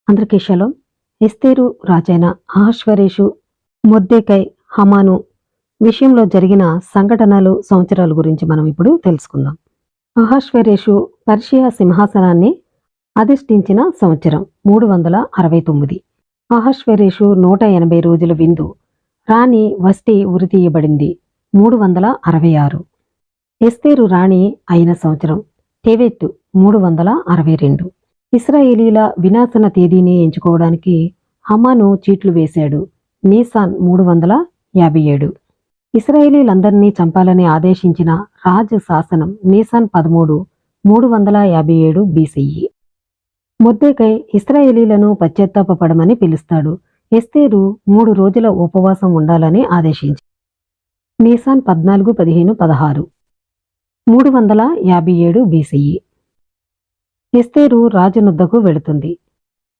అందరికీ షలోం. ఎస్తేరు రాజైన అహష్వేరోషు, మొర్దెకై, హమాను విషయంలో జరిగిన సంఘటనలు, సంవత్సరాల గురించి మనం ఇప్పుడు తెలుసుకుందాం. అహష్వేరోషు పర్షియా సింహాసనాన్ని అధిష్ఠించిన సంవత్సరం 369. అహష్వేరోషు 180 రోజుల విందు. రాణి వష్టి ఉరితీయబడింది 366. ఎస్తేరు రాణి అయిన సంవత్సరం టెవెట్టు 362. ఇశ్రాయేలీల వినాశన తేదీని ఎంచుకోవడానికి హమాను చీట్లు వేశాడు. నీసాన్ 357. ఇశ్రాయేలీలందరినీ చంపాలని ఆదేశించిన రాజు శాసనం నీసాన్ 13, 357 BCE. మొర్దెకై ఇశ్రాయేలీలను పశ్చాత్తాపపడమని పిలుస్తాడు. ఎస్తేరు 3 రోజుల ఉపవాసం ఉండాలని ఆదేశించి నీసాన్ 14, 15, 16, 357 BCE. ఎస్తేరు రాజునొద్దకు వెళుతుంది.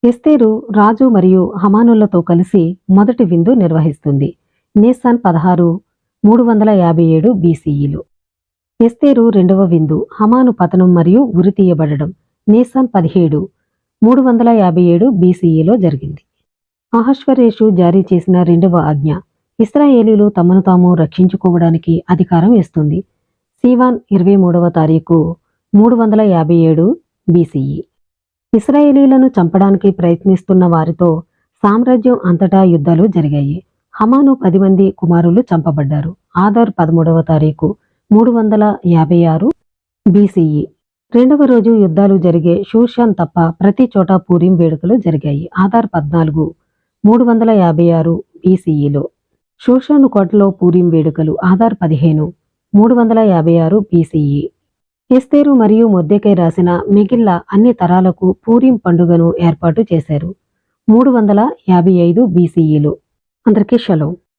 ఎస్తేరు రాజు మరియు హమానులతో కలిసి మొదటి విందు నిర్వహిస్తుంది. నీసాన్ 16, 357 BCEలో. ఎస్తేరు రెండవ విందు హమాను పతనం మరియు ఉరితీయబడడం నీసాన్ 17, 357 BCEలో జరిగింది. అహష్వేరోషు జారీ చేసిన రెండవ ఆజ్ఞ ఇశ్రాయేలీలు తమను తాము రక్షించుకోవడానికి అధికారం ఇస్తుంది. సీవాన్ 23వ తారీఖు 357 BCE. ఇశ్రాయేలీలను చంపడానికి ప్రయత్నిస్తున్న వారితో సామ్రాజ్యం అంతటా యుద్ధాలు జరిగాయి. హమాను 10 మంది కుమారులు చంపబడ్డారు. ఆదార్ 13వ తారీఖు 356 BCE. రెండవ రోజు యుద్ధాలు జరిగే షూషాన్ తప్ప ప్రతి చోట పూరీం వేడుకలు జరిగాయి. ఆదార్ 14, 356 BCEలో. షూషాను కోటలో పూరీం వేడుకలు. ఆదార్ 15, 356 BCE. ఎస్తేరు మరియు మొర్దెకై రాసిన మిగిల్లా అన్ని తరాలకు పూరీం పండుగను ఏర్పాటు చేశారు 355 BCEలో. అందరికీ షలోం.